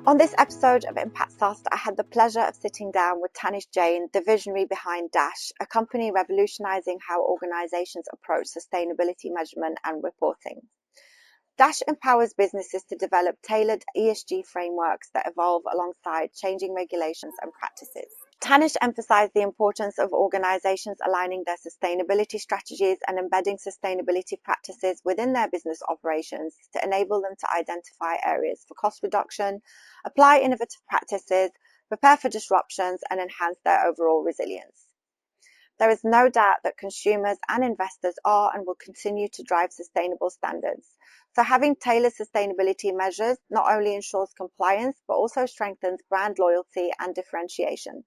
On this episode of Impact SaaS, I had the pleasure of sitting down with Tanishq Jain, the visionary behind Dash, a company revolutionizing how organizations approach sustainability measurement and reporting. Dash empowers businesses to develop tailored ESG frameworks that evolve alongside changing regulations and practices. Tanishq emphasized the importance of organizations aligning their sustainability strategies and embedding sustainability practices within their business operations to enable them to identify areas for cost reduction, apply innovative practices, prepare for disruptions, and enhance their overall resilience. There is no doubt that consumers and investors are and will continue to drive sustainable standards. So having tailored sustainability measures not only ensures compliance, but also strengthens brand loyalty and differentiation,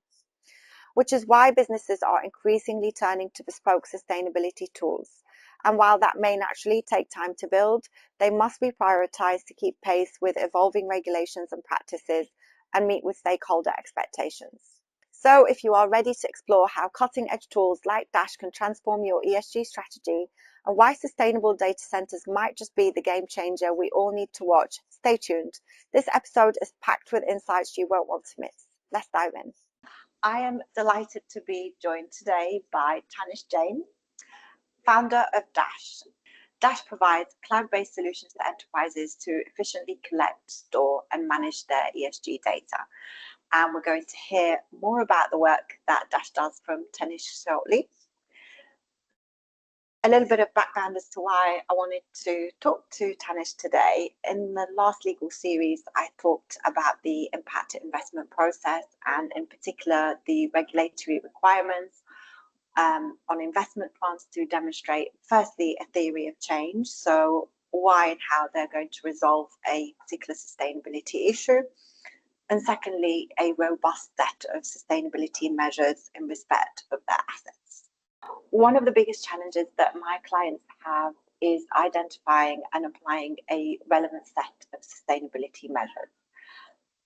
which is why businesses are increasingly turning to bespoke sustainability tools. And while that may naturally take time to build, they must be prioritized to keep pace with evolving regulations and practices and meet with stakeholder expectations. So if you are ready to explore how cutting-edge tools like Dash can transform your ESG strategy and why sustainable data centers might just be the game changer we all need to watch, stay tuned. This episode is packed with insights you won't want to miss. Let's dive in. I am delighted to be joined today by Tanishq Jain, founder of Dash. Dash provides cloud-based solutions to enterprises to efficiently collect, store, and manage their ESG data. And we're going to hear more about the work that Dash does from Tanishq shortly. A little bit of background as to why I wanted to talk to Tanishq today. In the last legal series, I talked about the impact investment process and in particular the regulatory requirements on investment funds to demonstrate firstly a theory of change, so why and how they're going to resolve a particular sustainability issue, and secondly a robust set of sustainability measures in respect of their assets. One of the biggest challenges that my clients have is identifying and applying a relevant set of sustainability measures.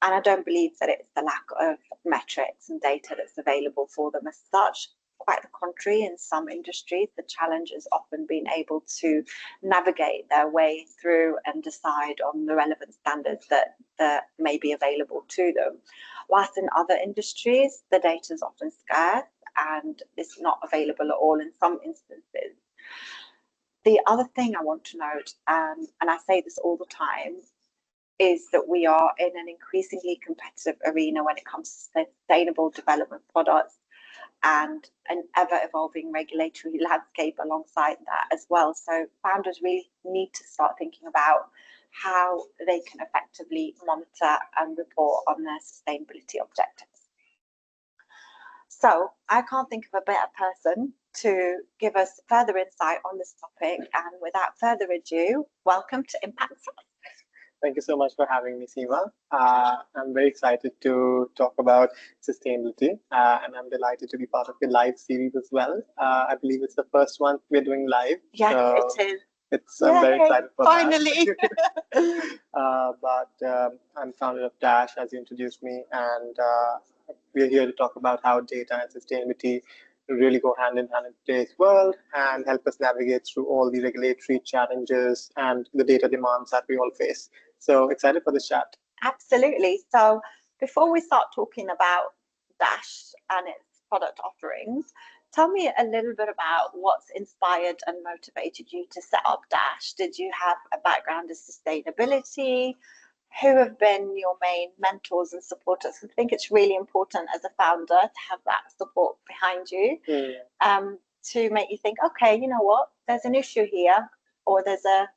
And I don't believe that it's the lack of metrics and data that's available for them as such. Quite the contrary, in some industries, the challenge has often been able to navigate their way through and decide on the relevant standards that may be available to them. Whilst in other industries, the data is often scarce and it's not available at all in some instances. The other thing I want to note, and I say this all the time, is that we are in an increasingly competitive arena when it comes to sustainable development products and an ever-evolving regulatory landscape alongside that as well. So founders really need to start thinking about how they can effectively monitor and report on their sustainability objectives. So I can't think of a better person to give us further insight on this topic. And without further ado, welcome to Impact SaaS. Thank you so much for having me, Seema. I'm very excited to talk about sustainability, and I'm delighted to be part of the live series as well. I believe it's the first one we're doing live. Yes, so it is. I'm very excited for finally. that. I'm founder of Dash, as you introduced me, and we're here to talk about how data and sustainability really go hand in hand in today's world and help us navigate through all the regulatory challenges and the data demands that we all face. So excited for this chat. Absolutely. So before we start talking about Dash and its product offerings, tell me a little bit about what's inspired and motivated you to set up Dash. Did you have a background in sustainability? Who have been your main mentors and supporters? I think it's really important as a founder to have that support behind you to make you think, okay, you know what, there's an issue here, or there's a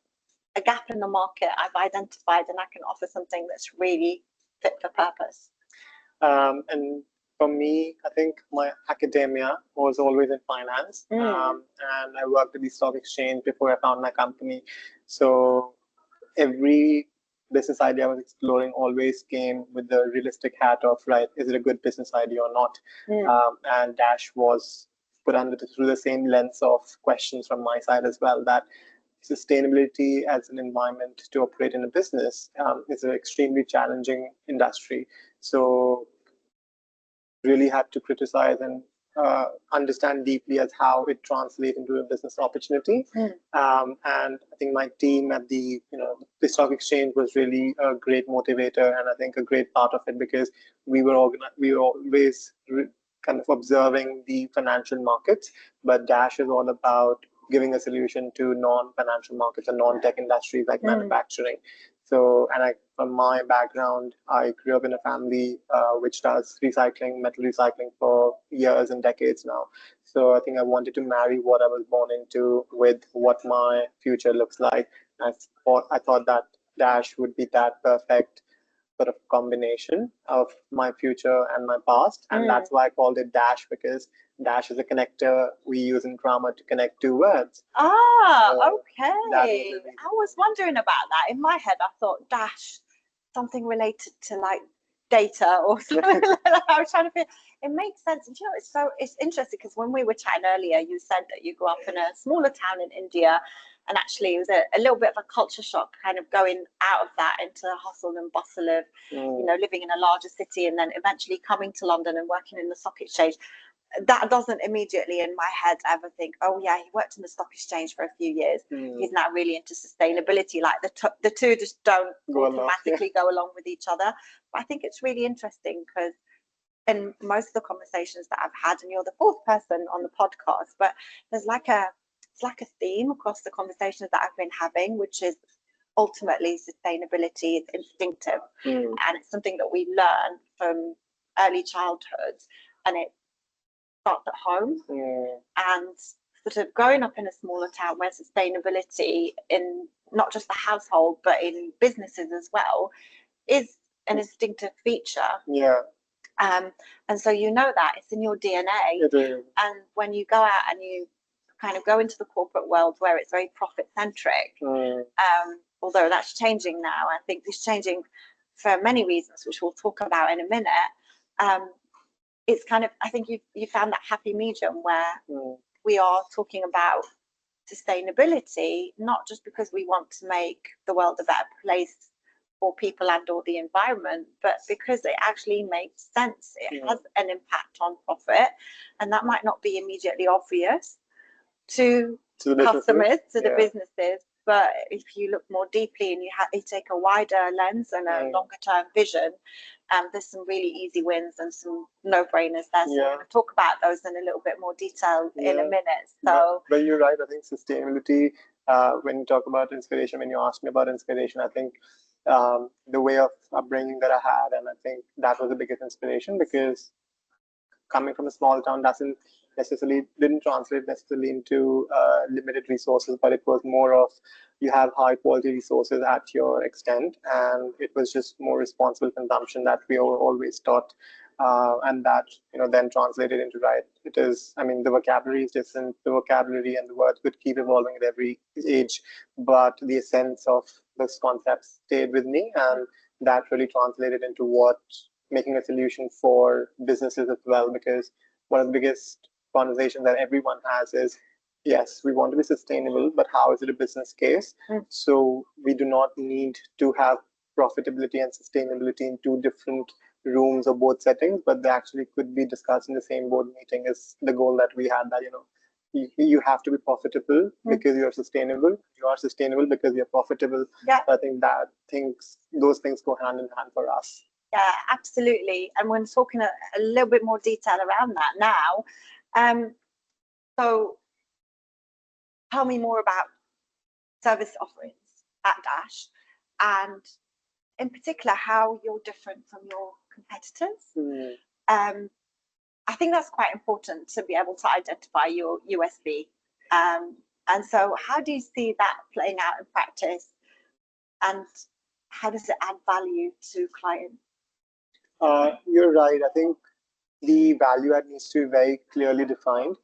gap in the market I've identified and I can offer something that's really fit for purpose. And for me, I think my academia was always in finance, and I worked at the stock exchange before I found my company. So every business idea I was exploring always came with the realistic hat of, right, is it a good business idea or not? And Dash was put through the same lens of questions from my side as well, that sustainability as an environment to operate in a business is an extremely challenging industry. So really had to criticize and understand deeply as how it translates into a business opportunity. And I think my team at the stock exchange was really a great motivator, and I think a great part of it, because we were always kind of observing the financial markets, but Dash is all about giving a solution to non-financial markets and non-tech industries like manufacturing. So, and from my background, I grew up in a family which does metal recycling for years and decades now. So I think I wanted to marry what I was born into with what my future looks like. I thought that Dash would be that perfect sort of combination of my future and my past. And that's why I called it Dash, because Dash is a connector we use in grammar to connect two words. Okay. Really I was wondering about that. In my head, I thought Dash, something related to like data or something like that. I was trying to feel, it makes sense. And you know, it's interesting because when we were chatting earlier, you said that you grew up in a smaller town in India. And actually, it was a little bit of a culture shock, kind of going out of that into the hustle and bustle of, you know, living in a larger city and then eventually coming to London and working in the stock exchange. That doesn't immediately in my head ever think, oh yeah, he worked in the stock exchange for a few years. He's now really into sustainability. Like the two just don't automatically go along with each other. But I think it's really interesting because in most of the conversations that I've had, and you're the fourth person on the podcast, but there's like a theme across the conversations that I've been having, which is ultimately sustainability is instinctive, and it's something that we learn from early childhood, and it starts at home. And sort of growing up in a smaller town where sustainability in not just the household but in businesses as well is an instinctive feature. And so you know that it's in your DNA. And when you go out and you kind of go into the corporate world where it's very profit centric, although that's changing now, I think it's changing for many reasons, which we'll talk about in a minute. It's kind of, I think you found that happy medium where we are talking about sustainability, not just because we want to make the world a better place for people and or the environment, but because it actually makes sense. It has an impact on profit, and that might not be immediately obvious to the customers, to the businesses. But if you look more deeply and you take a wider lens and a longer term vision, there's some really easy wins and some no-brainers there. So we're going to talk about those in a little bit more detail in a minute. So, but you're right. I think sustainability, when you talk about inspiration, when you ask me about inspiration, I think the way of upbringing that I had, and I think that was the biggest inspiration, because coming from a small town didn't translate necessarily into limited resources, but it was more of you have high quality resources at your extent, and it was just more responsible consumption that we were always taught, and that then translated into it is, I mean, the vocabulary is different, the vocabulary and the words could keep evolving at every age, but the essence of this concept stayed with me, and that really translated into making a solution for businesses as well, because one of the biggest conversations that everyone has is, yes, we want to be sustainable, but how is it a business case? So we do not need to have profitability and sustainability in two different rooms or board settings, but they actually could be discussed in the same board meeting. Is the goal that we had, that you have to be profitable because you're sustainable. You are sustainable because you're profitable. I think those things go hand in hand for us. Yeah, absolutely. And we're talking a little bit more detail around that now. So tell me more about service offerings at Dash, and in particular how you're different from your competitors. I think that's quite important to be able to identify your USP. And so how do you see that playing out in practice, and how does it add value to clients? You're right. I think the value add needs to be very clearly defined,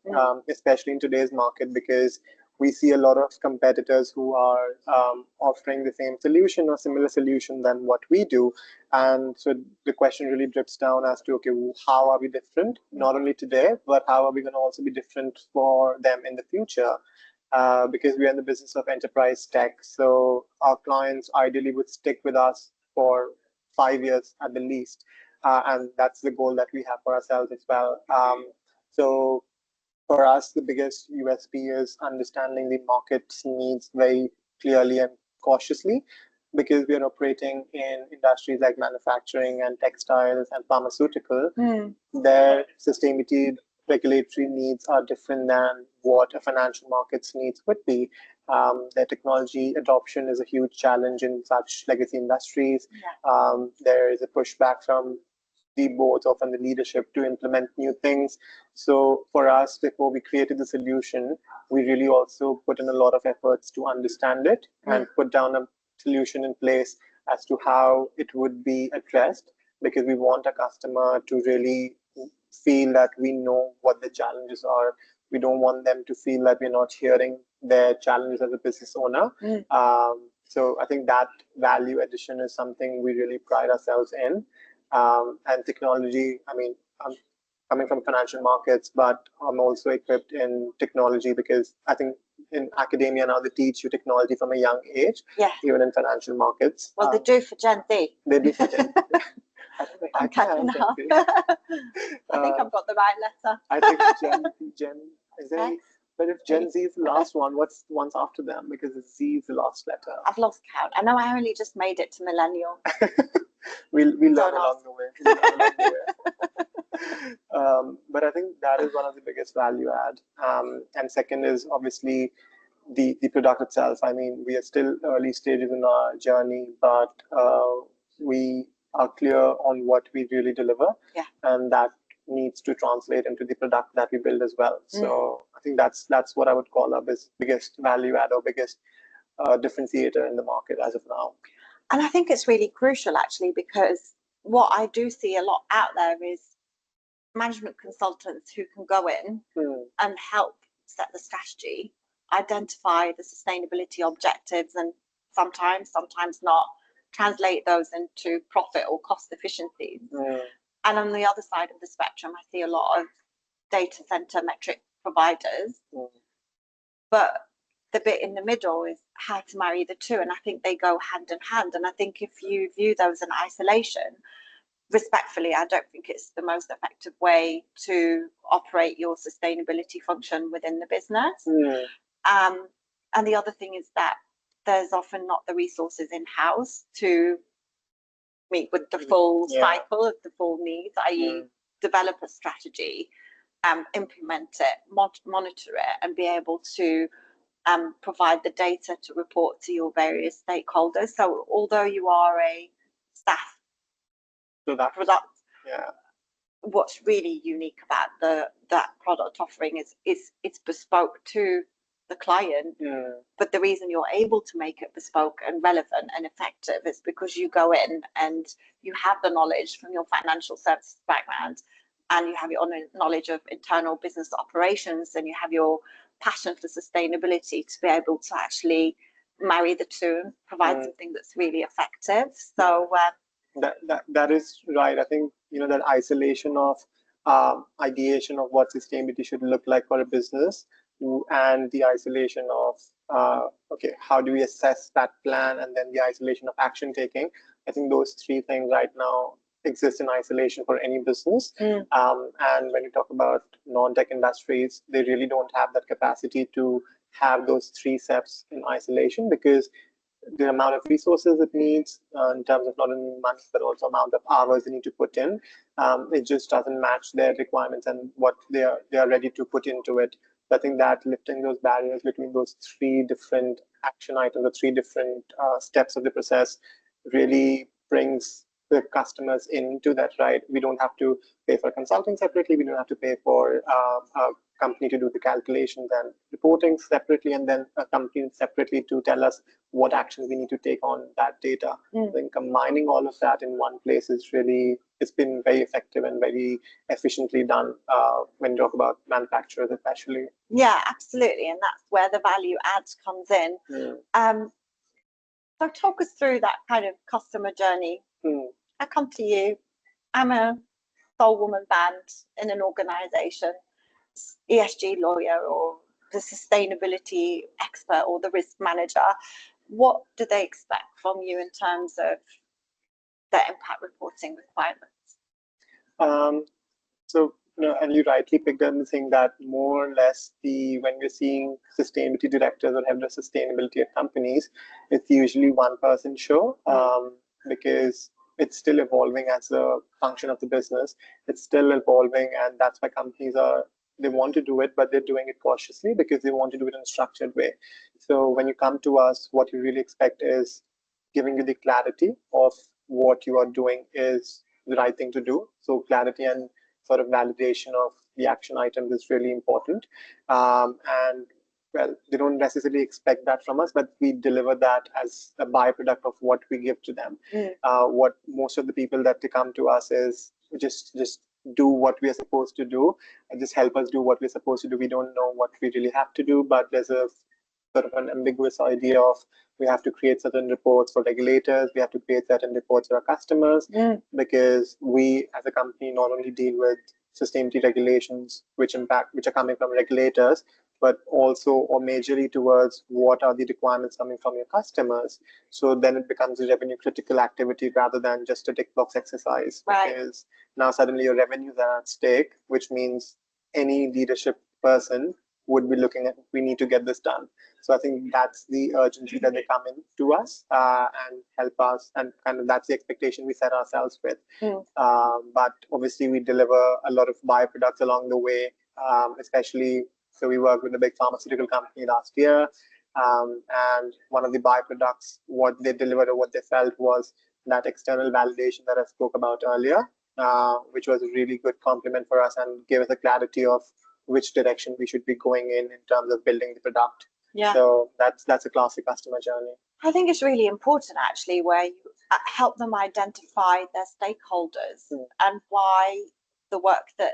especially in today's market, because we see a lot of competitors who are offering the same solution or similar solution than what we do. And so the question really drips down as to, okay, how are we different? Not only today, but how are we going to also be different for them in the future? Because we are in the business of enterprise tech. So our clients ideally would stick with us for 5 years at the least. And that's the goal that we have for ourselves as well. So for us, the biggest USP is understanding the market's needs very clearly and cautiously, because we are operating in industries like manufacturing and textiles and pharmaceutical. Their sustainability regulatory needs are different than what a financial markets needs would be. Their technology adoption is a huge challenge in such legacy industries. There is a pushback from the boards or from the leadership to implement new things. So for us, before we created the solution, we really also put in a lot of efforts to understand it and put down a solution in place as to how it would be addressed, because we want a customer to really feel that we know what the challenges are. We don't want them to feel that we're not hearing their challenges as a business owner. So I think that value addition is something we really pride ourselves in. And technology, I mean, I'm coming from financial markets, but I'm also equipped in technology, because I think in academia now they teach you technology from a young age, even in financial markets. Well, they do for Gen Z. They do for Gen Z. I think I think I've got the right letter. I think Gen is there? But if Gen Z is the last one, what's the ones after them? Because Z is the last letter. I've lost count. I know I only just made it to millennial. we learn along the way. But I think that is one of the biggest value add. And second is obviously the product itself. I mean, we are still early stages in our journey, but we are clear on what we really deliver, and that needs to translate into the product that we build as well. So I think that's what I would call our biggest value add or biggest differentiator in the market as of now. And I think it's really crucial, actually, because what I do see a lot out there is management consultants who can go in and help set the strategy, identify the sustainability objectives, and sometimes not, translate those into profit or cost efficiencies. And on the other side of the spectrum, I see a lot of data center metric providers, but the bit in the middle is how to marry the two. And I think they go hand in hand. And I think if you view those in isolation, respectfully, I don't think it's the most effective way to operate your sustainability function within the business. And the other thing is that there's often not the resources in-house to meet with the full cycle of the full needs, i.e. develop a strategy, implement it, monitor it, and be able to provide the data to report to your various stakeholders. So although you are a SaaS product, what's really unique about that product offering is it's bespoke to the client, but the reason you're able to make it bespoke and relevant and effective is because you go in and you have the knowledge from your financial services background, and you have your own knowledge of internal business operations, and you have your passion for sustainability to be able to actually marry the two and provide something that's really effective. So that is right. I think that isolation of ideation of what sustainability should look like for a business, and the isolation of how do we assess that plan, and then the isolation of action taking. I think those three things right now exist in isolation for any business. And when you talk about non-tech industries, they really don't have that capacity to have those three steps in isolation, because the amount of resources it needs in terms of not only money but also amount of hours they need to put in, it just doesn't match their requirements and what they are ready to put into it. I think that lifting those barriers between those three different action items, the three different steps of the process, really brings the customers into that, right? We don't have to pay for consulting separately. We don't have to pay for a company to do the calculations and reporting separately, and then a company separately to tell us what actions we need to take on that data. Then combining all of that in one place is really, it's been very effective and very efficiently done when you talk about manufacturers especially. Yeah, absolutely. And that's where the value add comes in. So talk us through that kind of customer journey. I come to you, I'm a sole woman band in an organization, ESG lawyer or the sustainability expert or the risk manager. What do they expect from you in terms of their impact reporting requirements? So No, and you rightly picked up the thing that more or less when we're seeing sustainability directors or head of sustainability at companies, it's usually one person show, because it's still evolving as a function of the business. It's still evolving, and that's why companies they want to do it, but they're doing it cautiously because they want to do it in a structured way. So when you come to us, what you really expect is giving you the clarity of what you are doing is the right thing to do. So clarity and sort of validation of the action items is really important. And well, they don't necessarily expect that from us, but we deliver that as a byproduct of what we give to them. What most of the people that they come to us is just do what we are supposed to do, and just help us do what we're supposed to do. We don't know what we really have to do, but there's a sort of an ambiguous idea of we have to create certain reports for regulators, we have to create certain reports for our customers, because we as a company not only deal with sustainability regulations which are coming from regulators, but also or majorly towards what are the requirements coming from your customers. So then it becomes a revenue critical activity rather than just a tick box exercise. Right. Because now suddenly your revenues are at stake, which means any leadership person would be looking at, we need to get this done. So I think that's the urgency that they come in to us and help us, and kind of that's the expectation we set ourselves with. But obviously we deliver a lot of byproducts along the way, especially, so we worked with a big pharmaceutical company last year, and one of the byproducts, what they delivered or what they felt was that external validation that I spoke about earlier, which was a really good compliment for us and gave us a clarity of which direction we should be going in terms of building the product. Yeah. So that's a classic customer journey. I think it's really important actually where you help them identify their stakeholders and why the work that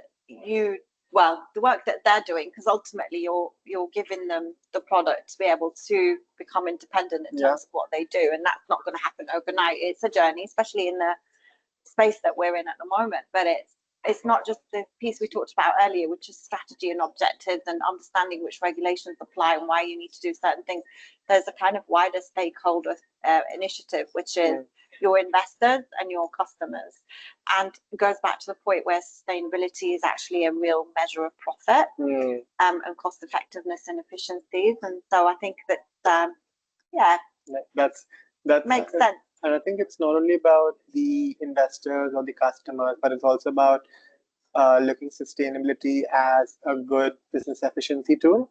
they're doing, because ultimately you're giving them the product to be able to become independent in terms of what they do, and that's not going to happen overnight. It's a journey, especially in the space that we're in at the moment, but it's not just the piece we talked about earlier, which is strategy and objectives and understanding which regulations apply and why you need to do certain things. There's a kind of wider stakeholder initiative, which is your investors and your customers, and it goes back to the point where sustainability is actually a real measure of profit and cost effectiveness and efficiencies. And so I think that that makes sense. And I think it's not only about the investors or the customers, but it's also about looking sustainability as a good business efficiency tool.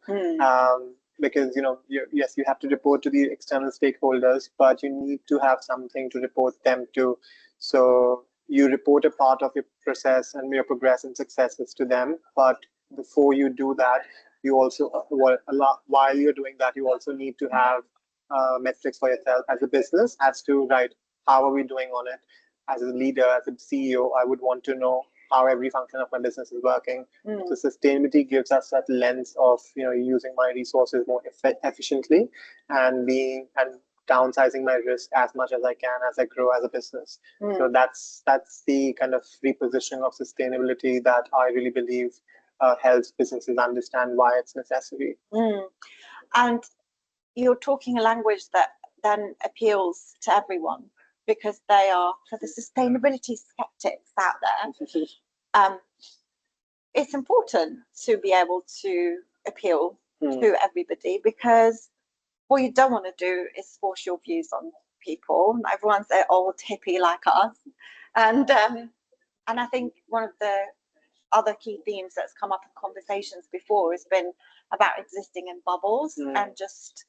Because you have to report to the external stakeholders, but you need to have something to report them to. So you report a part of your process and your progress and successes to them, but before you do that, you also while you're doing that, you also need to have metrics for yourself as a business as to, right, how are we doing on it? As a leader, as a CEO, I would want to know how every function of my business is working. So sustainability gives us that lens of using my resources more efficiently and downsizing my risk as much as I can as I grow as a business. So that's the kind of repositioning of sustainability that I really believe helps businesses understand why it's necessary. And you're talking a language that then appeals to everyone, because they are, for the sustainability skeptics out there, it's important to be able to appeal to everybody, because what you don't want to do is force your views on people. Everyone's an old hippie like us, and I think one of the other key themes that's come up in conversations before has been about existing in bubbles and just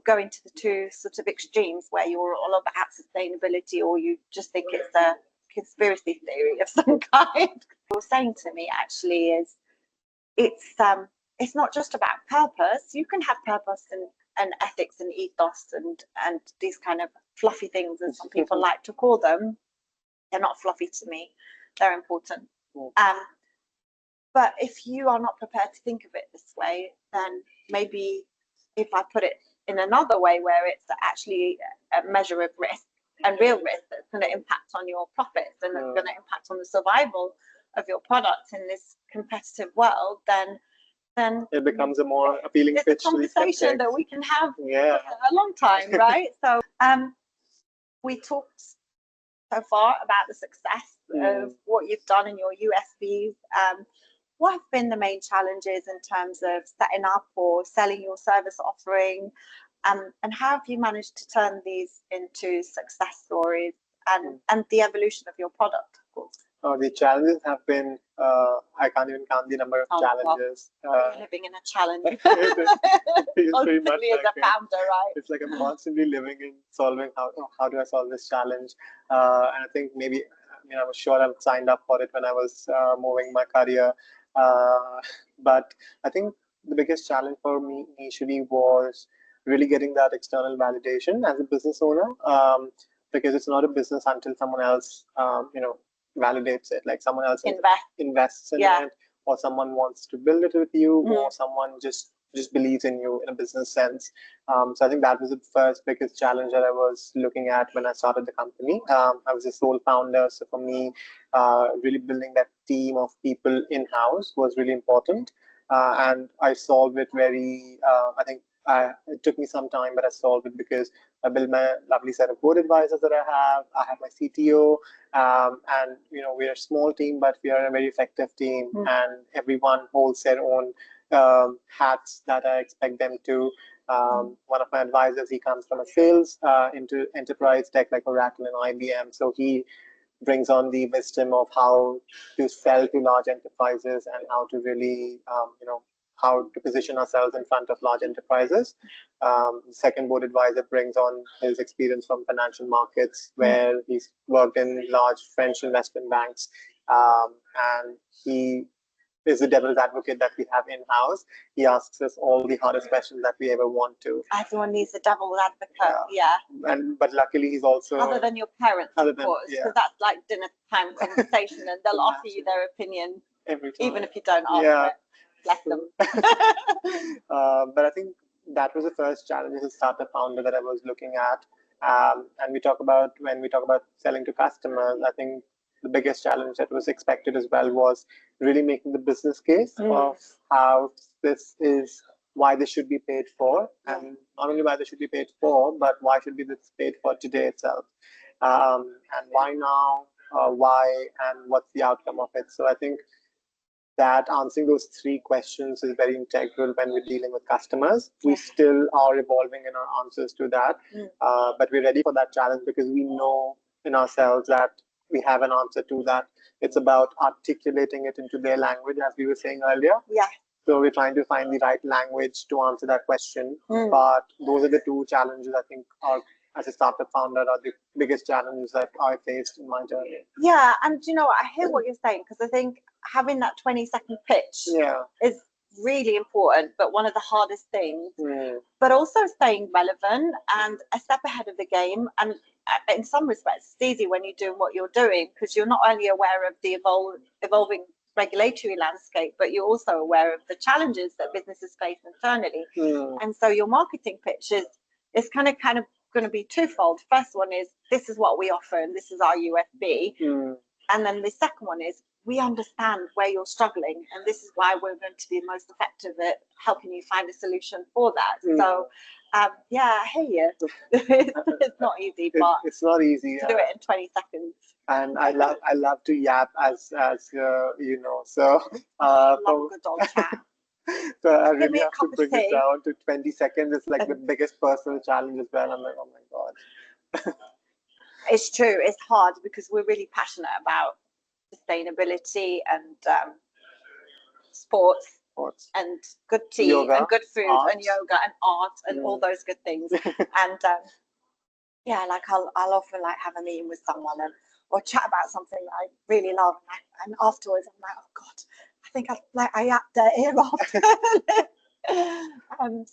going to the two sort of extremes where you're all about sustainability or you just think it's a conspiracy theory of some kind. What you're saying to me actually is it's not just about purpose. You can have purpose and ethics and ethos and these kind of fluffy things, as some people like to call them. They're not fluffy to me. They're important. But if you are not prepared to think of it this way, then maybe if I put it in another way where it's actually a measure of risk and real risk that's going to impact on your profits and it's going to impact on the survival of your product in this competitive world, then it becomes a more appealing pitch. It's a conversation that we can have for a long time, right? So we talked so far about the success of what you've done in your USPs. What have been the main challenges in terms of setting up or selling your service offering? And how have you managed to turn these into success stories and the evolution of your product, of course? The challenges have been, I can't even count the number of challenges. Well, you're living in a challenge. It's pretty much as a founder, right? It's like I'm constantly living in solving how do I solve this challenge. And I think maybe, I was sure I signed up for it when I was moving my career. But I think the biggest challenge for me initially was really getting that external validation as a business owner, because it's not a business until someone else, validates it, like someone else invests in it, or someone wants to build it with you, or someone just believes in you in a business sense. So I think that was the first biggest challenge that I was looking at when I started the company. I was a sole founder, so for me, really building that team of people in-house was really important. And I solved it very, I think it took me some time, but I solved it because I built my lovely set of board advisors that I have. I have my CTO, and we're a small team, but we are a very effective team, and everyone holds their own hats that I expect them to. One of my advisors, he comes from a sales into enterprise tech like Oracle and IBM, so he brings on the wisdom of how to sell to large enterprises and how to really, how to position ourselves in front of large enterprises. Second board advisor brings on his experience from financial markets, where he's worked in large French investment banks, and he is the devil's advocate that we have in-house. He asks us all the hardest questions that we ever want to. Everyone needs a devil's advocate, But luckily he's also... Other than your parents, of course, because that's like dinner time conversation, and they'll offer you their opinion every time, even if you don't ask it. Bless them. But I think that was the first challenge as a startup founder that I was looking at. And when we talk about selling to customers, I think the biggest challenge that was expected as well was really making the business case of how this is, why this should be paid for, and not only why this should be paid for, but why should be this paid for today itself, and why now, why, and what's the outcome of it. So I think that answering those three questions is very integral when we're dealing with customers. We still are evolving in our answers to that, but we're ready for that challenge because we know in ourselves that we have an answer to that. It's about articulating it into their language, as we were saying earlier. So we're trying to find the right language to answer that question. But those are the two challenges I think are, as a startup founder, are the biggest challenges that I faced in my journey. Yeah, and I hear what you're saying, because I think having that 20-second pitch is really important, but one of the hardest things. But also staying relevant and a step ahead of the game. And in some respects, it's easy when you're doing what you're doing, because you're not only aware of the evolving regulatory landscape, but you're also aware of the challenges that businesses face internally. And so your marketing pitch is kind of going to be twofold. First one is, this is what we offer and this is our USP. And then the second one is, we understand where you're struggling, and this is why we're going to be most effective at helping you find a solution for that. So I hear you. It's not easy, but it's not easy to do it in 20 seconds. And I love to yap, as so love a good old chat. So I really have to bring it down to 20 seconds. It's like the biggest personal challenge as well. I'm like, oh my God. It's true. It's hard because we're really passionate about sustainability and sports and good tea, yoga, and good food, art, and yoga and art and all those good things. And like I'll often have a meeting with someone or chat about something that I really love, and afterwards I'm like, oh God, I think I yapped their ear off.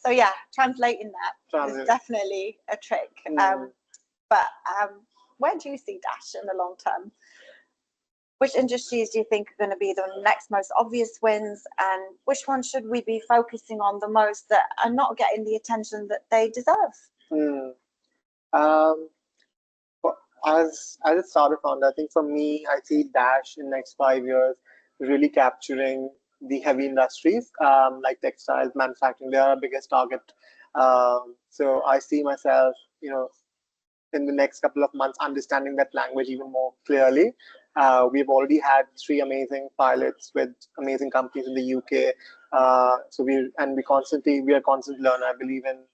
So yeah, translating that is definitely a trick. But where do you see Dash in the long term? Which industries do you think are going to be the next most obvious wins, and which ones should we be focusing on the most that are not getting the attention that they deserve? As a startup founder, I think for me, I see Dash in the next 5 years really capturing the heavy industries like textiles, manufacturing. They are our biggest target. So I see myself, in the next couple of months understanding that language even more clearly. We've already had 3 amazing pilots with amazing companies in the UK. So we are constant learner. I believe in,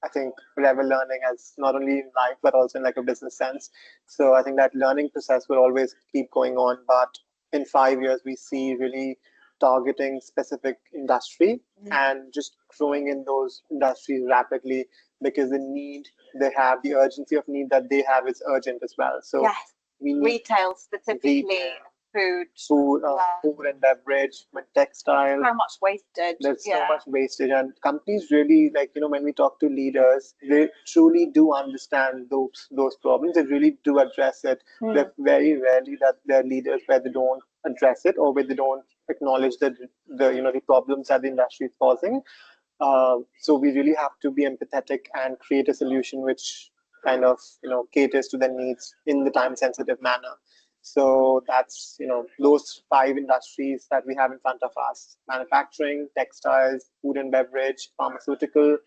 I think, forever learning as not only in life but also in like a business sense. So I think that learning process will always keep going on. But in 5 years, we see really targeting specific industry and just growing in those industries rapidly, because the urgency of need that they have is urgent as well. So Yes. we need Retail specifically, food, food and beverage, with textiles. so much wastage. There's so much wastage, and companies really, like, when we talk to leaders, they truly do understand those problems. They really do address it. They're very rarely that they're leaders where they don't address it or where they don't acknowledge the problems that the industry is causing. So we really have to be empathetic and create a solution which kind of caters to their needs in the time sensitive manner. So that's those 5 industries that we have in front of us: manufacturing, textiles, food and beverage, pharmaceutical.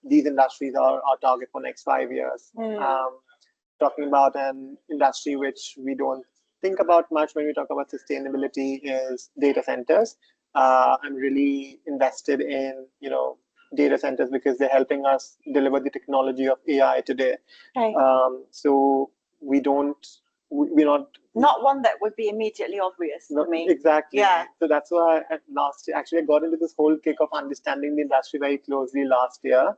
These industries are our target for next 5 years. Talking about an industry which we don't think about much when we talk about sustainability is data centers. I'm really invested in data centers because they're helping us deliver the technology of AI today. Okay. So we're not one that would be immediately obvious to me. Exactly. Yeah. So that's why last year, actually, I got into this whole kick of understanding the industry very closely last year,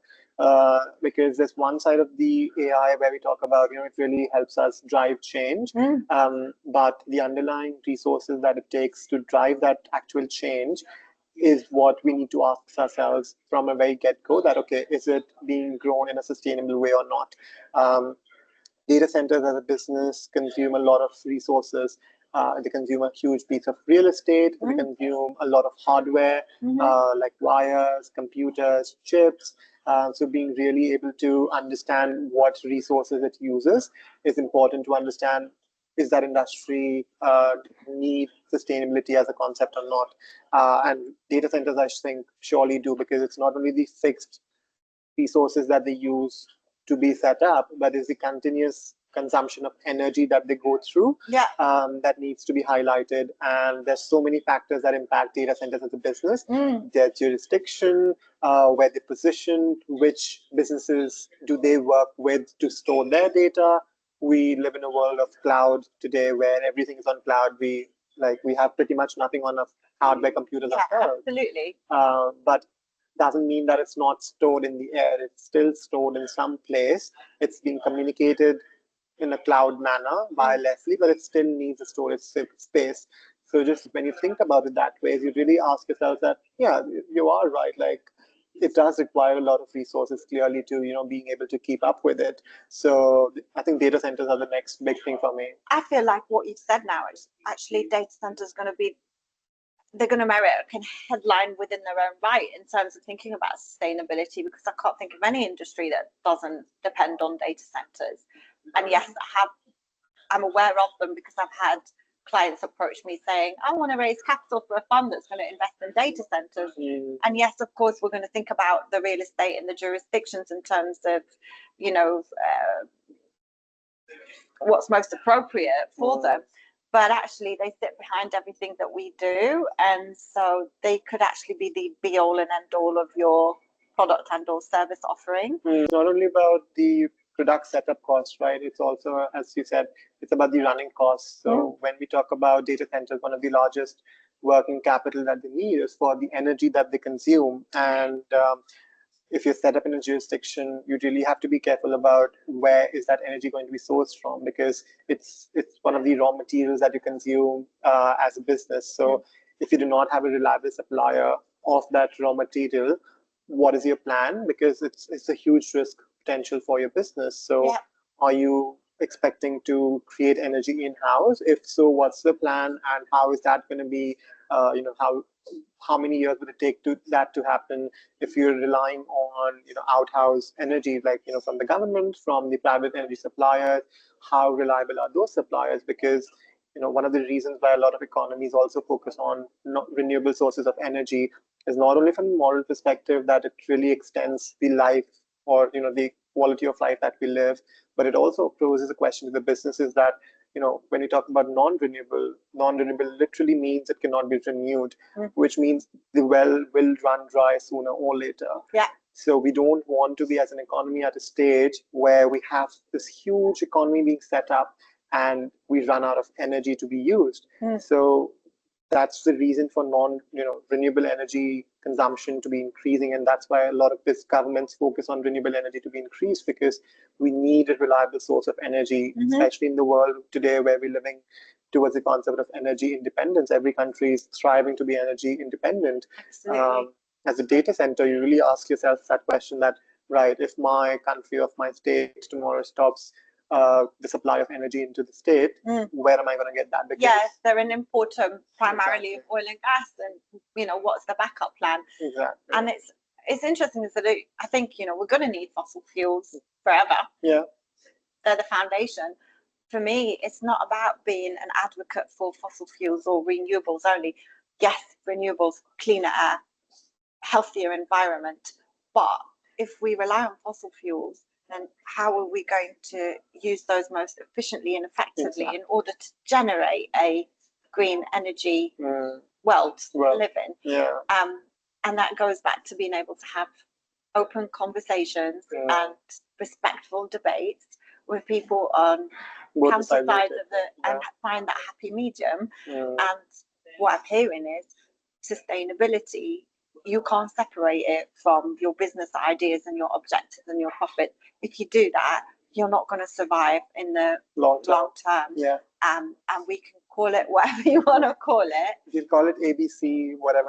because there's one side of the AI where we talk about, it really helps us drive change. But the underlying resources that it takes to drive that actual change is what we need to ask ourselves from a very get-go, that, okay, is it being grown in a sustainable way or not? Data centers as a business consume a lot of resources. They consume a huge piece of real estate. They consume a lot of hardware, like wires, computers, chips. So being really able to understand what resources it uses is important to understand. Is that industry need sustainability as a concept or not? And data centers, I think, surely do, because it's not only the fixed resources that they use to be set up, but is the continuous consumption of energy that they go through that needs to be highlighted. And there's so many factors that impact data centers as a business. Their jurisdiction, where they position, which businesses do they work with to store their data. We live in a world of cloud today where everything is on cloud. We have pretty much nothing on our hardware computers ourselves. Absolutely. But doesn't mean that it's not stored in the air. It's still stored in some place. It's being communicated in a cloud manner wirelessly, but it still needs a storage space. So just when you think about it that way, you really ask yourself that, yeah, you are right. Like, it does require a lot of resources, clearly, to being able to keep up with it. So I think data centers are the next big thing for me. I feel like what you've said now is actually data centers going to be, they're going to merit a headline within their own right in terms of thinking about sustainability, because I can't think of any industry that doesn't depend on data centers. And yes, I'm aware of them because I've had clients approach me saying, I want to raise capital for a fund that's going to invest in data centers. And yes, of course, we're going to think about the real estate and the jurisdictions in terms of, what's most appropriate for them. But actually, they sit behind everything that we do. And so they could actually be the be all and end all of your product and or service offering. It's not only about the product setup costs, right? It's also, as you said, it's about the running costs. So when we talk about data centers, one of the largest working capital that they need is for the energy that they consume. And if you're set up in a jurisdiction, you really have to be careful about where is that energy going to be sourced from, because it's one of the raw materials that you consume as a business. So if you do not have a reliable supplier of that raw material, what is your plan? Because it's a huge risk potential for your business. So are you expecting to create energy in-house? If so, what's the plan, and how is that going to be, how many years would it take that to happen? If you're relying on outhouse energy, like from the government, from the private energy suppliers, how reliable are those suppliers? Because one of the reasons why a lot of economies also focus on renewable sources of energy is not only from a moral perspective that it really extends the life or the quality of life that we live. But it also poses a question to the businesses that, when you talk about non-renewable literally means it cannot be renewed, which means the well will run dry sooner or later. Yeah. So we don't want to be, as an economy, at a stage where we have this huge economy being set up and we run out of energy to be used. So that's the reason for renewable energy consumption to be increasing, and that's why a lot of governments focus on renewable energy to be increased, because we need a reliable source of energy, especially in the world today where we're living towards the concept of energy independence. Every country is striving to be energy independent. As a data center, you really ask yourself that question that, right, if my country, of my state tomorrow stops the supply of energy into the state, where am I going to get that? Because they're an importer primarily of oil and gas, and what's the backup plan? Exactly. And it's interesting is that I think we're going to need fossil fuels forever. Yeah, they're the foundation. For me, it's not about being an advocate for fossil fuels or renewables only. Yes, renewables, cleaner air, healthier environment, but if we rely on fossil fuels, then how are we going to use those most efficiently and effectively in order to generate a green energy world to live in? Yeah. And that goes back to being able to have open conversations and respectful debates with people on counter sides of it, and find that happy medium. And what I'm hearing is sustainability. You can't separate it from your business ideas and your objectives and your profit. If you do that, you're not going to survive in the long term. Yeah. And we can call it whatever you want to call it. You can call it ABC, whatever.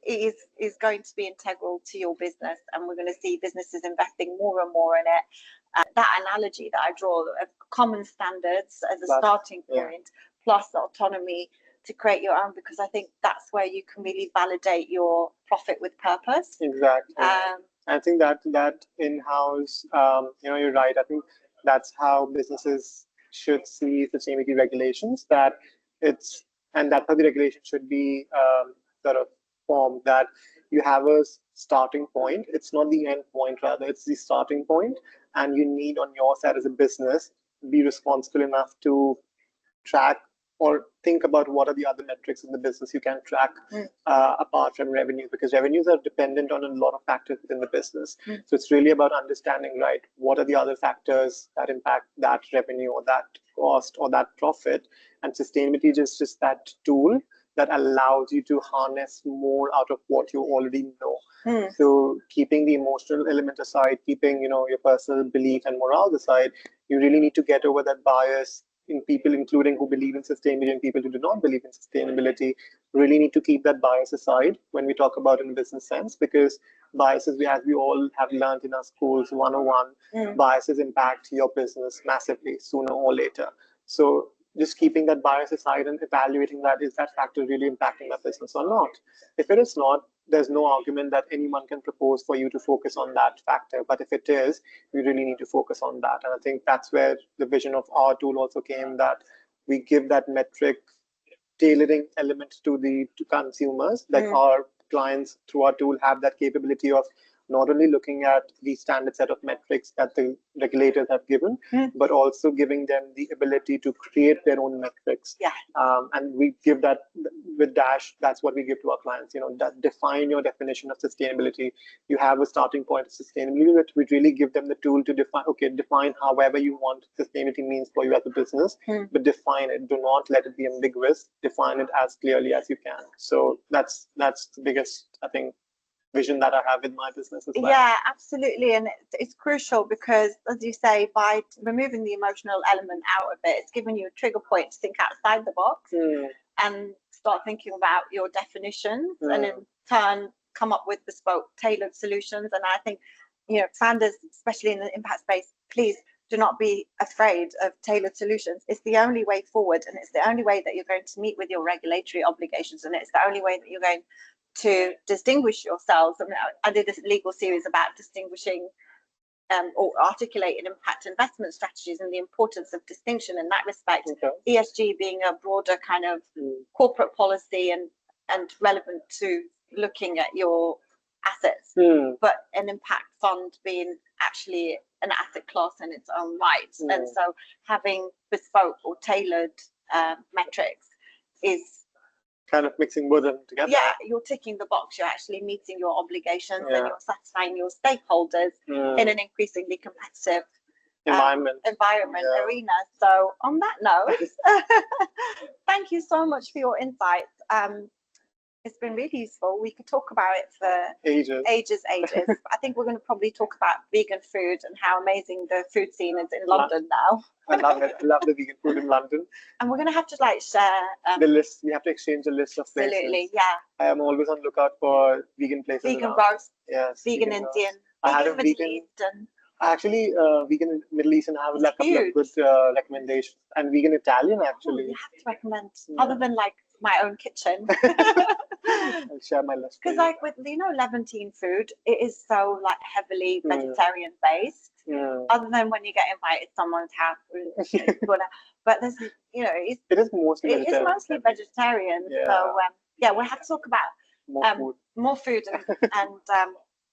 It is going to be integral to your business, and we're going to see businesses investing more and more in it. That analogy that I draw of common standards as a starting point, plus autonomy to create your own, because I think that's where you can really validate your profit with purpose. Exactly. I think that in-house, you're right. I think that's how businesses should see sustainability regulations. And that's how the regulation should be sort of formed. That you have a starting point. It's not the end point, rather it's the starting point. And you need, on your side as a business, be responsible enough to track or think about what are the other metrics in the business you can track apart from revenue, because revenues are dependent on a lot of factors within the business. So it's really about understanding, right, what are the other factors that impact that revenue or that cost or that profit, and sustainability is just that tool that allows you to harness more out of what you already know. So keeping the emotional element aside, keeping your personal belief and morale aside, you really need to get over that bias in people, including who believe in sustainability and people who do not believe in sustainability. Really need to keep that bias aside when we talk about in a business sense, because biases, as we all have learned in our schools 101, biases impact your business massively sooner or later. So just keeping that bias aside and evaluating that, is that factor really impacting my business or not? If it is not, there's no argument that anyone can propose for you to focus on that factor. But if it is, we really need to focus on that. And I think that's where the vision of our tool also came, that we give that metric tailoring element to consumers. Like our clients through our tool have that capability of not only looking at the standard set of metrics that the regulators have given, but also giving them the ability to create their own metrics. And we give that with Dash. That's what we give to our clients. That define your definition of sustainability. You have a starting point of sustainability, that we really give them the tool to define however you want sustainability means for you as a business, but define it. Do not let it be ambiguous. Define it as clearly as you can. So that's the biggest, I think, vision that I have in my business as well. Yeah, absolutely. And it's crucial because, as you say, by removing the emotional element out of it, it's giving you a trigger point to think outside the box and start thinking about your definitions and in turn come up with bespoke, tailored solutions. And I think, founders, especially in the impact space, please do not be afraid of tailored solutions. It's the only way forward, and it's the only way that you're going to meet with your regulatory obligations, and it's the only way that you're going to distinguish yourselves. I did a legal series about distinguishing or articulating impact investment strategies and the importance of distinction in that respect. ESG being a broader kind of corporate policy and relevant to looking at your assets, but an impact fund being actually an asset class in its own right. And so having bespoke or tailored metrics is kind of mixing both of them together. Yeah, you're ticking the box. You're actually meeting your obligations and you're satisfying your stakeholders in an increasingly competitive environment arena. So on that note, thank you so much for your insights. It's been really useful. We could talk about it for ages. I think we're going to probably talk about vegan food and how amazing the food scene is in London now. I love it. I love the vegan food in London. And we're going to have to share the list. We have to exchange a list of places. Absolutely, yeah. I am always on lookout for vegan places. Vegan roast. Yes. Vegan Indian. I had a Middle Eastern. Actually, vegan Middle Eastern. I have a couple of good recommendations, and vegan Italian actually. You have to recommend other than my own kitchen. I'll share my list. Because with Levantine food, it is so heavily vegetarian based. Other than when you get invited to someone's house, but there's it is mostly vegetarian. So we'll have to talk about more food and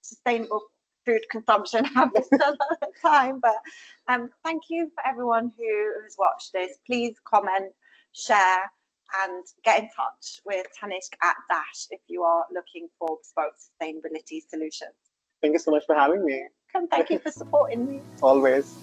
sustainable food consumption habits another time. But thank you for everyone who has watched this. Please comment, share, and get in touch with Tanishq at Dash if you are looking for bespoke sustainability solutions. Thank you so much for having me. And thank you for supporting me. Always.